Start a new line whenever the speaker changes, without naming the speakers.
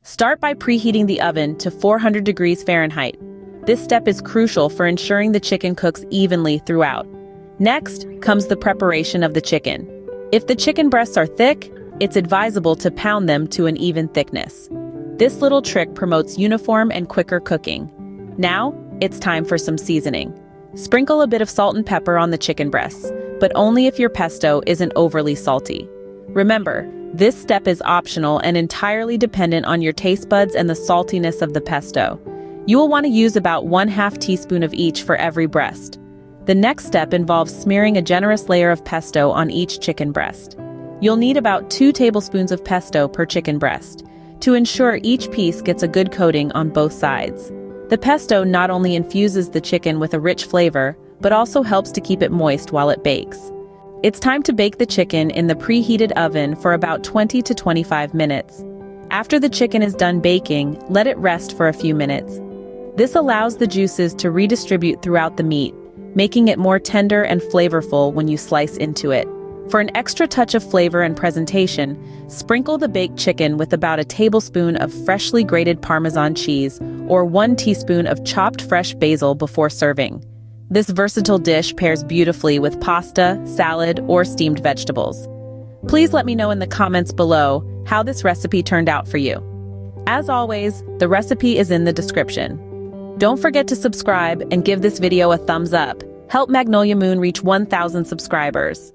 Start by preheating the oven to 400 degrees Fahrenheit. This step is crucial for ensuring the chicken cooks evenly throughout. Next comes the preparation of the chicken. If the chicken breasts are thick, it's advisable to pound them to an even thickness. This little trick promotes uniform and quicker cooking. Now, it's time for some seasoning. Sprinkle a bit of salt and pepper on the chicken breasts, but only if your pesto isn't overly salty. Remember, this step is optional and entirely dependent on your taste buds and the saltiness of the pesto. You will want to use about 1/2 teaspoon of each for every breast. The next step involves smearing a generous layer of pesto on each chicken breast. You'll need about 2 tablespoons of pesto per chicken breast to ensure each piece gets a good coating on both sides. The pesto not only infuses the chicken with a rich flavor, but also helps to keep it moist while it bakes. It's time to bake the chicken in the preheated oven for about 20 to 25 minutes. After the chicken is done baking, let it rest for a few minutes. This allows the juices to redistribute throughout the meat, making it more tender and flavorful when you slice into it. For an extra touch of flavor and presentation, sprinkle the baked chicken with about a tablespoon of freshly grated Parmesan cheese or 1 teaspoon of chopped fresh basil before serving. This versatile dish pairs beautifully with pasta, salad, or steamed vegetables. Please let me know in the comments below how this recipe turned out for you. As always, the recipe is in the description. Don't forget to subscribe and give this video a thumbs up. Help Magnolia Moon reach 1,000 subscribers.